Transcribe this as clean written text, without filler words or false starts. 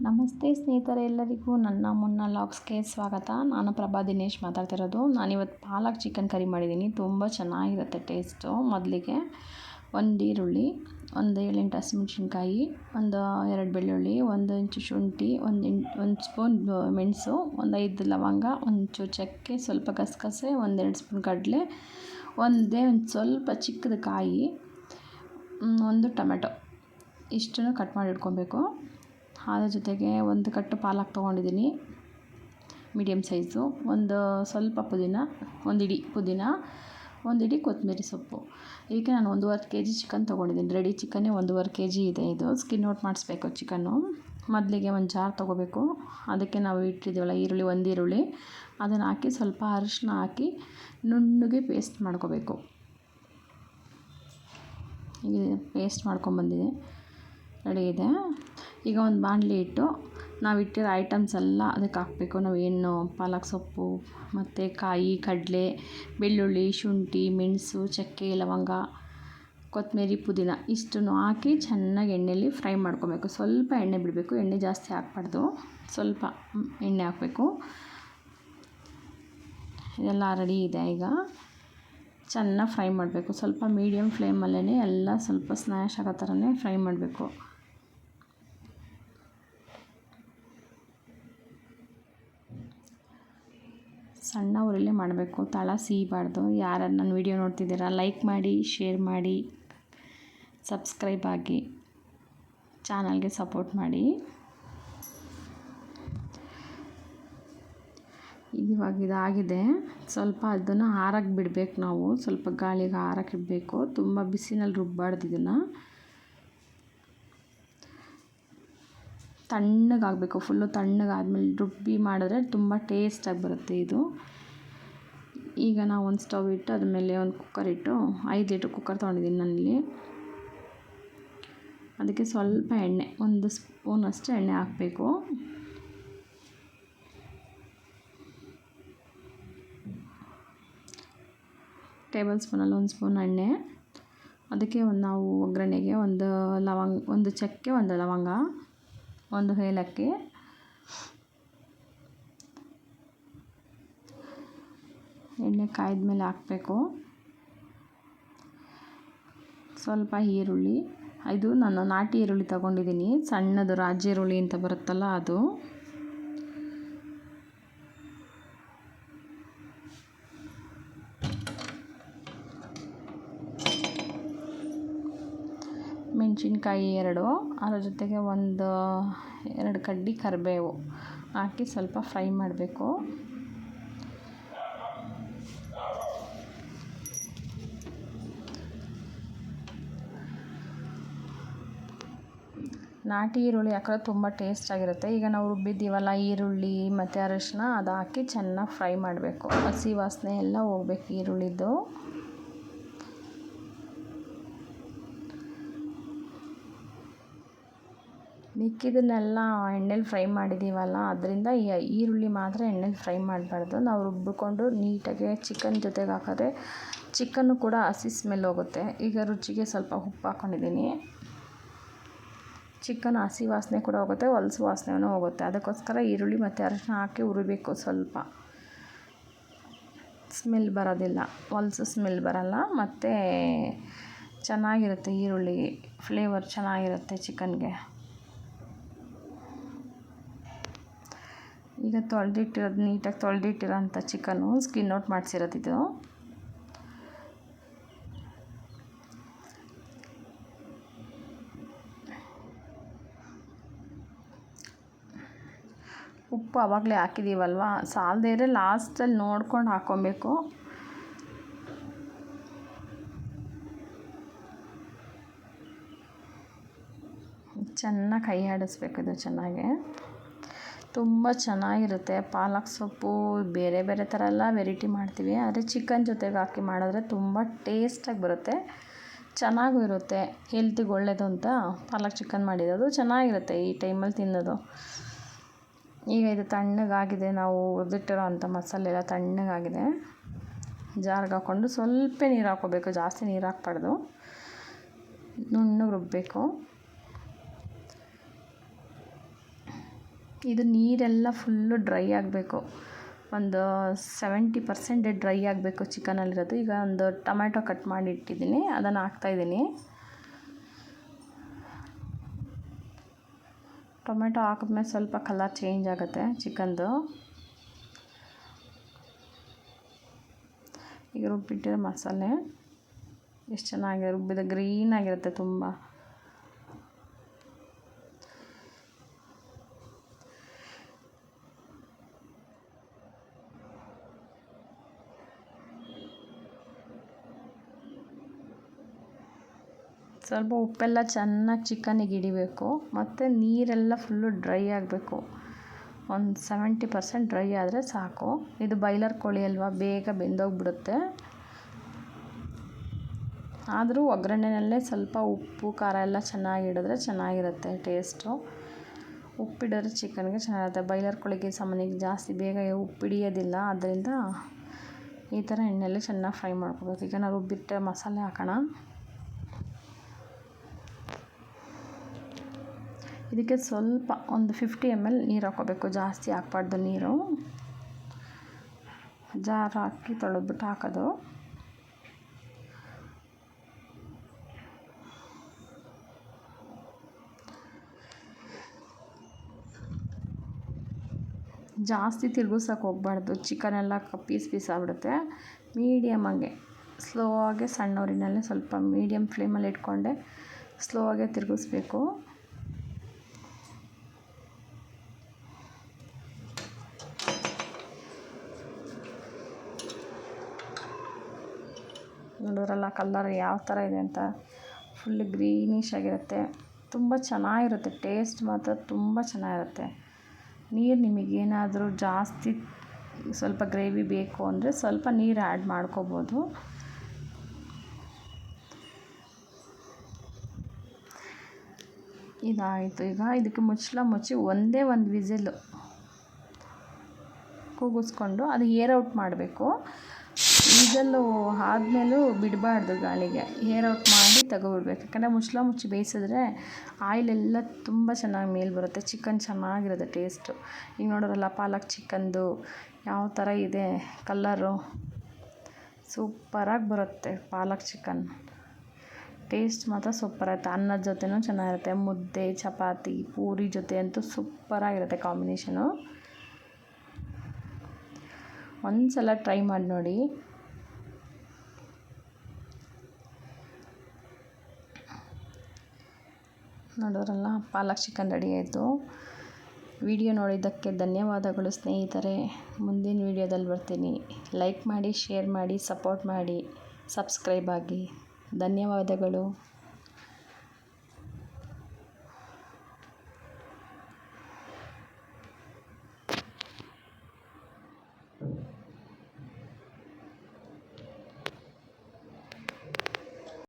ನಮಸ್ತೆ ಸ್ನೇಹಿತರೆ, ಎಲ್ಲರಿಗೂ ನನ್ನ ಮುನ್ನ ಲಾಗ್ಸ್ಗೆ ಸ್ವಾಗತ. ನಾನು ಪ್ರಭಾ ದಿನೇಶ್ ಮಾತಾಡ್ತಿರೋದು. ನಾನಿವತ್ತು ಪಾಲಕ್ ಚಿಕನ್ ಕರಿ ಮಾಡಿದ್ದೀನಿ. ತುಂಬ ಚೆನ್ನಾಗಿರುತ್ತೆ ಟೇಸ್ಟು. ಮೊದಲಿಗೆ ಒಂದು ಈರುಳ್ಳಿ, ಒಂದು 7-8 ಹಸಿಮೆಣ್ಸಿನ್ಕಾಯಿ, ಒಂದು 2 ಬೆಳ್ಳುಳ್ಳಿ, 1 ಇಂಚು ಶುಂಠಿ, ಒಂದು ಸ್ಪೂನ್ ಮೆಣಸು, ಒಂದು 5 ಲವಂಗ, ಒಂಚೂರು ಚಕ್ಕೆ, ಸ್ವಲ್ಪ ಗಸಗಸೆ, 1-2 ಸ್ಪೂನ್ ಕಡಲೆ, ಒಂದು ಸ್ವಲ್ಪ ಚಿಕ್ಕದು ಕಾಯಿ, ಒಂದು ಟೊಮೆಟೊ, ಇಷ್ಟನ್ನು ಕಟ್ ಮಾಡಿ ಇಟ್ಕೊಬೇಕು. ಅದ್ರ ಜೊತೆಗೆ ಒಂದು ಕಟ್ಟು ಪಾಲಕ್ ತೊಗೊಂಡಿದ್ದೀನಿ, ಮೀಡಿಯಮ್ ಸೈಜು, ಒಂದು ಸ್ವಲ್ಪ ಪುದೀನ, ಒಂದು ಇಡೀ ಪುದೀನ, ಒಂದು ಇಡೀ ಕೊತ್ತಂಬರಿ ಸೊಪ್ಪು. ಇದಕ್ಕೆ ನಾನು 1.5 kg ಚಿಕನ್ ತೊಗೊಂಡಿದ್ದೀನಿ. ರೆಡಿ ಚಿಕನ್ನೇ 1.5 kg ಇದೆ. ಇದು ಸ್ಕಿನ್ ಔಟ್ ಮಾಡಿಸ್ಬೇಕು ಚಿಕನ್ನು. ಮೊದಲಿಗೆ ಒಂದು ಜಾರ್ ತೊಗೋಬೇಕು. ಅದಕ್ಕೆ ನಾವು ಇಟ್ಟಿದ್ದೀವಲ್ಲ ಒಂದು ಈರುಳ್ಳಿ ಅದನ್ನು ಹಾಕಿ ಸ್ವಲ್ಪ ಅರಿಶಿನ ಹಾಕಿ ನುಣ್ಣಗೆ ಪೇಸ್ಟ್ ಮಾಡ್ಕೋಬೇಕು. ಈಗ ಪೇಸ್ಟ್ ಮಾಡ್ಕೊಂಬಂದಿದೆ, ರೆಡಿ ಇದೆ. ಈಗ ಒಂದು ಬಾಣಲಿ ಇಟ್ಟು ನಾವು ಇಟ್ಟಿರೋ ಐಟಮ್ಸ್ ಎಲ್ಲ ಅದಕ್ಕೆ ಹಾಕಬೇಕು. ನಾವು ಏನು ಪಾಲಕ್ ಸೊಪ್ಪು ಮತ್ತು ಕಾಯಿ, ಕಡಲೆ, ಬೆಳ್ಳುಳ್ಳಿ, ಶುಂಠಿ, ಮೆಣಸು, ಚಕ್ಕೆ, ಲವಂಗ, ಕೊತ್ತಂಬರಿ, ಪುದೀನ ಇಷ್ಟನ್ನು ಹಾಕಿ ಚೆನ್ನಾಗಿ ಎಣ್ಣೆಯಲ್ಲಿ ಫ್ರೈ ಮಾಡ್ಕೊಬೇಕು. ಸ್ವಲ್ಪ ಎಣ್ಣೆ ಬಿಡಬೇಕು, ಎಣ್ಣೆ ಜಾಸ್ತಿ ಹಾಕ್ಬಾರ್ದು, ಸ್ವಲ್ಪ ಎಣ್ಣೆ ಹಾಕಬೇಕು. ಇದೆಲ್ಲ ರೆಡಿ ಇದೆ. ಈಗ ಚೆನ್ನಾಗಿ ಫ್ರೈ ಮಾಡಬೇಕು. ಸ್ವಲ್ಪ ಮೀಡಿಯಮ್ ಫ್ಲೇಮಲ್ಲೇ ಎಲ್ಲ ಸ್ವಲ್ಪ ಸ್ಮ್ಯಾಶ್ ಆಗೋ ಥರನೇ ಫ್ರೈ ಮಾಡಬೇಕು. ಸಣ್ಣ ಉರಿಲೇ ಮಾಡಬೇಕು, ತಳ ಸೀಬಾರ್ದು. ಯಾರು ನನ್ನ ವಿಡಿಯೋ ನೋಡ್ತಿದ್ದೀರಾ ಲೈಕ್ ಮಾಡಿ, ಶೇರ್ ಮಾಡಿ, ಸಬ್ಸ್ಕ್ರೈಬ್ ಆಗಿ, ಚಾನಲ್ಗೆ ಸಪೋರ್ಟ್ ಮಾಡಿ. ಇವಾಗ ಇದಾಗಿದೆ. ಸ್ವಲ್ಪ ಅದನ್ನು ಆರಕ್ಕೆ ಬಿಡಬೇಕು. ನಾವು ಸ್ವಲ್ಪ ಗಾಳಿಗೆ ಆರಕ್ಕೆ ಇಡಬೇಕು. ತುಂಬ ಬಿಸಿನಲ್ಲಿ ರುಬ್ಬಾರ್ದು. ಇದನ್ನು ತಣ್ಣಗಾಗಬೇಕು. ಫುಲ್ಲು ತಣ್ಣಗಾದ್ಮೇಲೆ ರುಬ್ಬಿ ಮಾಡಿದ್ರೆ ತುಂಬ ಟೇಸ್ಟಾಗಿ ಬರುತ್ತೆ ಇದು. ಈಗ ನಾವು ಒಂದು ಸ್ಟವ್ ಇಟ್ಟು ಅದ್ರ ಮೇಲೆ ಒಂದು ಕುಕ್ಕರ್ ಇಟ್ಟು 5 ಲೀಟ್ರ್ ಕುಕ್ಕರ್ ತೊಗೊಂಡಿದ್ದೀನಿ ನಾನಿಲ್ಲಿ. ಅದಕ್ಕೆ ಸ್ವಲ್ಪ ಎಣ್ಣೆ, 1 ಸ್ಪೂನಷ್ಟು ಎಣ್ಣೆ ಹಾಕಬೇಕು. ಟೇಬಲ್ ಸ್ಪೂನಲ್ಲಿ 1 ಸ್ಪೂನ್ ಎಣ್ಣೆ. ಅದಕ್ಕೆ ನಾವು ಒಗ್ಗರಣೆಗೆ ಒಂದು ಚಕ್ಕೆ, ಒಂದು ಲವಂಗ, ಒಂದು ಏಲಕ್ಕಿ, ಎಣ್ಣೆ ಕಾಯ್ದ ಮೇಲೆ ಹಾಕಬೇಕು. ಸ್ವಲ್ಪ ಈರುಳ್ಳಿ, ಇದು ನಾನು ನಾಟಿ ಈರುಳ್ಳಿ ತಗೊಂಡಿದ್ದೀನಿ, ಸಣ್ಣದು ರಾಜ ಈರುಳ್ಳಿ ಅಂತ ಬರುತ್ತಲ್ಲ ಅದು. ಮೆಣಸಿನ್ಕಾಯಿ 2, ಅದರ ಜೊತೆಗೆ 2 ಕಡ್ಡಿ ಕರಿಬೇವು ಹಾಕಿ ಸ್ವಲ್ಪ ಫ್ರೈ ಮಾಡಬೇಕು. ನಾಟಿ ಈರುಳ್ಳಿ ಹಾಕಿದ್ರೆ ತುಂಬ ಟೇಸ್ಟಾಗಿರುತ್ತೆ. ಈಗ ನಾವು ರುಬ್ಬಿದ್ದೀವಲ್ಲ ಈರುಳ್ಳಿ ಮತ್ತು ಅರಿಶಿನ, ಅದು ಹಾಕಿ ಚೆನ್ನಾಗಿ ಫ್ರೈ ಮಾಡಬೇಕು. ಹಸಿ ವಾಸನೆ ಎಲ್ಲ ಹೋಗ್ಬೇಕು ಈರುಳ್ಳಿದ್ದು. ಮಿಕ್ಕಿದನ್ನೆಲ್ಲ ಎಣ್ಣೆಲಿ ಫ್ರೈ ಮಾಡಿದ್ದೀವಲ್ಲ, ಅದರಿಂದ ಈರುಳ್ಳಿ ಮಾತ್ರ ಎಣ್ಣೆಲಿ ಫ್ರೈ ಮಾಡಬಾರ್ದು. ನಾವು ರುಬ್ಬಿಕೊಂಡು ನೀಟಾಗಿ ಚಿಕನ್ ಜೊತೆಗೆ ಹಾಕಿದ್ರೆ ಚಿಕನ್ನು ಕೂಡ ಹಸಿ ಸ್ಮೆಲ್ ಹೋಗುತ್ತೆ. ಈಗ ರುಚಿಗೆ ಸ್ವಲ್ಪ ಉಪ್ಪು ಹಾಕ್ಕೊಂಡಿದ್ದೀನಿ. ಚಿಕನ್ ಹಸಿ ವಾಸನೆ ಕೂಡ ಹೋಗುತ್ತೆ, ಹೊಲಸು ವಾಸನೆಯೂ ಹೋಗುತ್ತೆ. ಅದಕ್ಕೋಸ್ಕರ ಈರುಳ್ಳಿ ಮತ್ತು ಅರಿಶಿನ ಹಾಕಿ ಹುರಿಬೇಕು. ಸ್ವಲ್ಪ ಸ್ಮೆಲ್ ಬರೋದಿಲ್ಲ, ಹೊಲಸು ಸ್ಮೆಲ್ ಬರೋಲ್ಲ, ಮತ್ತು ಚೆನ್ನಾಗಿರುತ್ತೆ. ಈರುಳ್ಳಿ ಫ್ಲೇವರ್ ಚೆನ್ನಾಗಿರುತ್ತೆ ಚಿಕನ್ಗೆ. ಈಗ ನೀಟಾಗಿ ತೊಳೆದಿಟ್ಟಿರೋಂಥ ಚಿಕನ್ನು ಸ್ಕಿನ್ ಔಟ್ ಮಾಡಿಸಿರೋದಿದು. ಉಪ್ಪು ಆವಾಗಲೇ ಹಾಕಿದ್ದೀವಲ್ವ, ಸಾಲದೇ ಇದ್ದರೆ ಲಾಸ್ಟಲ್ಲಿ ನೋಡ್ಕೊಂಡು ಹಾಕ್ಕೊಬೇಕು. ಚೆನ್ನಾಗಿ ಕೈ ಆಡಿಸ್ಬೇಕು. ಇದು ಚೆನ್ನಾಗಿ ತುಂಬ ಚೆನ್ನಾಗಿರುತ್ತೆ. ಪಾಲಕ್ ಸೊಪ್ಪು ಬೇರೆ ಬೇರೆ ಥರ ಎಲ್ಲ ವೆರೈಟಿ ಮಾಡ್ತೀವಿ, ಆದರೆ ಚಿಕನ್ ಜೊತೆಗೆ ಹಾಕಿ ಮಾಡಿದ್ರೆ ತುಂಬ ಟೇಸ್ಟಾಗಿ ಬರುತ್ತೆ, ಚೆನ್ನಾಗೂ ಇರುತ್ತೆ. ಹೆಲ್ತಿಗೆ ಒಳ್ಳೆಯದು ಅಂತ ಪಾಲಕ್ ಚಿಕನ್ ಮಾಡಿರೋದು ಚೆನ್ನಾಗಿರುತ್ತೆ ಈ ಟೈಮಲ್ಲಿ ತಿನ್ನೋದು. ಈಗ ಇದು ತಣ್ಣಗಾಗಿದೆ. ನಾವು ಹುರಿದಿಟ್ಟಿರೋ ಅಂಥ ಮಸಾಲೆ ಎಲ್ಲ ತಣ್ಣಗಾಗಿದೆ. ಜಾರ್ಗೆ ಹಾಕ್ಕೊಂಡು ಸ್ವಲ್ಪ ನೀರು ಹಾಕ್ಕೋಬೇಕು, ಜಾಸ್ತಿ ನೀರು ಹಾಕ್ಬಾರ್ದು, ನುಣ್ಣಗೆ ರುಬ್ಬಬೇಕು. ಇದು ನೀರೆಲ್ಲ ಫುಲ್ಲು ಡ್ರೈ ಆಗಬೇಕು, ಒಂದು 70% ಡ್ರೈ ಆಗಬೇಕು ಚಿಕನಲ್ಲಿರೋದು. ಈಗ ಒಂದು ಟೊಮ್ಯಾಟೊ ಕಟ್ ಮಾಡಿ ಇಟ್ಟಿದ್ದೀನಿ, ಅದನ್ನು ಹಾಕ್ತಾಯಿದ್ದೀನಿ. ಟೊಮೆಟೊ ಹಾಕಿದ್ಮೇಲೆ ಸ್ವಲ್ಪ ಕಲರ್ ಚೇಂಜ್ ಆಗುತ್ತೆ ಚಿಕನ್ದು. ಈಗ ರುಬ್ಬಿಟ್ಟಿರೋ ಮಸಾಲೆ ಎಷ್ಟು ಚೆನ್ನಾಗಿ ರುಬ್ಬಿದ ಗ್ರೀನ್ ಆಗಿರುತ್ತೆ ತುಂಬ. ಸ್ವಲ್ಪ ಉಪ್ಪೆಲ್ಲ ಚೆನ್ನಾಗಿ ಚಿಕನ್ನಿಗೆ ಹಿಡಿಬೇಕು, ಮತ್ತು ನೀರೆಲ್ಲ ಫುಲ್ಲು ಡ್ರೈ ಆಗಬೇಕು. ಒಂದು 70% ಡ್ರೈ ಆದರೆ ಸಾಕು. ಇದು ಬಾಯ್ಲರ್ ಕೋಳಿ ಅಲ್ವಾ, ಬೇಗ ಬೆಂದೋಗ್ಬಿಡುತ್ತೆ. ಆದರೂ ಒಗ್ಗರಣೆಯಲ್ಲೇ ಸ್ವಲ್ಪ ಉಪ್ಪು ಖಾರ ಎಲ್ಲ ಚೆನ್ನಾಗಿ ಹಿಡಿದ್ರೆ ಚೆನ್ನಾಗಿರುತ್ತೆ ಟೇಸ್ಟು. ಉಪ್ಪಿಡಿದ್ರೆ ಚಿಕನ್ಗೆ ಚೆನ್ನಾಗಿರುತ್ತೆ. ಬಾಯ್ಲರ್ ಕೋಳಿಗೆ ಸಾಮಾನ್ಯವಾಗಿ ಜಾಸ್ತಿ ಬೇಗ ಉಪ್ಪು ಹಿಡಿಯೋದಿಲ್ಲ, ಆದ್ದರಿಂದ ಈ ಥರ ಎಣ್ಣೆಯಲ್ಲಿ ಚೆನ್ನಾಗಿ ಫ್ರೈ ಮಾಡ್ಕೋಬೇಕು. ಈಗ ನಾವು ರುಬ್ಬಿಟ್ಟ ಮಸಾಲೆ ಹಾಕೋಣ. ಇದಕ್ಕೆ ಸ್ವಲ್ಪ ಒಂದು 50 ml ನೀರು ಹಾಕ್ಕೋಬೇಕು, ಜಾಸ್ತಿ ಹಾಕ್ಬಾರ್ದು ನೀರು. ಜಾರ್ ಹಾಕಿ ತೊಳೆದ್ಬಿಟ್ಟು ಹಾಕೋದು. ಜಾಸ್ತಿ ತಿರುಗಿಸೋಕೆ ಹೋಗ್ಬಾರ್ದು, ಚಿಕನ್ ಎಲ್ಲ ಪೀಸ್ ಆಗ್ಬಿಡುತ್ತೆ. ಮೀಡಿಯಮಾಗೆ ಸ್ಲೋ ಆಗಿ ಸಣ್ಣ ಉರಿನಲ್ಲೇ ಸ್ವಲ್ಪ ಮೀಡಿಯಮ್ ಫ್ಲೇಮಲ್ಲಿ ಇಟ್ಕೊಂಡೆ ಸ್ಲೋ ಆಗೇ ತಿರುಗಿಸ್ಬೇಕು. ನೋಡಿದ್ರಲ್ಲ ಕಲರ್ ಯಾವ ಥರ ಇದೆ ಅಂತ, ಫುಲ್ ಗ್ರೀನಿಶ್ ಆಗಿರುತ್ತೆ. ತುಂಬ ಚೆನ್ನಾಗಿರುತ್ತೆ, ಟೇಸ್ಟ್ ಮಾತ್ರ ತುಂಬ ಚೆನ್ನಾಗಿರುತ್ತೆ. ನೀರು ನಿಮಗೇನಾದರೂ ಜಾಸ್ತಿ ಸ್ವಲ್ಪ ಗ್ರೇವಿ ಬೇಕು ಅಂದರೆ ಸ್ವಲ್ಪ ನೀರು ಆ್ಯಡ್ ಮಾಡ್ಕೋಬೋದು. ಇದಾಯಿತು. ಈಗ ಇದಕ್ಕೆ ಮುಚ್ಚಿ ಒಂದೇ ಒಂದು ವಿಸಿಲ್ ಕೂಗಿಸ್ಕೊಂಡು ಅದು ಏರ್ ಔಟ್ ಮಾಡಬೇಕು. ವಿಸಲ್ಲು ಆದಮೇಲೂ ಬಿಡಬಾರ್ದು ಗಾಳಿಗೆ, ಏರ್ ಔಟ್ ಮಾಡಿ ತೆಗೆದುಬಿಡ್ಬೇಕು. ಯಾಕಂದರೆ ಮುಚ್ಚಿ ಬೇಯಿಸಿದ್ರೆ ಆಯಿಲೆಲ್ಲ ತುಂಬ ಚೆನ್ನಾಗಿ ಮೇಲೆ ಬರುತ್ತೆ, ಚಿಕನ್ ಚೆನ್ನಾಗಿರುತ್ತೆ ಟೇಸ್ಟು. ಈಗ ನೋಡೋರಲ್ಲ ಪಾಲಕ್ ಚಿಕನ್ದು ಯಾವ ಥರ ಇದೆ ಕಲ್ಲರು, ಸೂಪರಾಗಿ ಬರುತ್ತೆ ಪಾಲಕ್ ಚಿಕನ್. ಟೇಸ್ಟ್ ಮಾತ್ರ ಸೂಪರಾಗಿರುತ್ತೆ. ಅನ್ನದ ಜೊತೆನೂ ಚೆನ್ನಾಗಿರುತ್ತೆ, ಮುದ್ದೆ ಚಪಾತಿ ಪೂರಿ ಜೊತೆ ಅಂತೂ ಸೂಪರಾಗಿರುತ್ತೆ ಕಾಂಬಿನೇಷನು. ಒಂದು ಸಲ ಟ್ರೈ ಮಾಡಿ ನೋಡಿ. ನೋಡೋರಲ್ಲ ಪಾಲಕ್ ಚಿಕನ್ ರೆಡಿ ಆಯಿತು. ವಿಡಿಯೋ ನೋಡಿದ್ದಕ್ಕೆ ಧನ್ಯವಾದಗಳು ಸ್ನೇಹಿತರೆ. ಮುಂದಿನ ವಿಡಿಯೋದಲ್ಲಿ ಬರ್ತೀನಿ. ಲೈಕ್ ಮಾಡಿ, ಶೇರ್ ಮಾಡಿ, ಸಪೋರ್ಟ್ ಮಾಡಿ, ಸಬ್ಸ್ಕ್ರೈಬ್ ಆಗಿ. ಧನ್ಯವಾದಗಳು.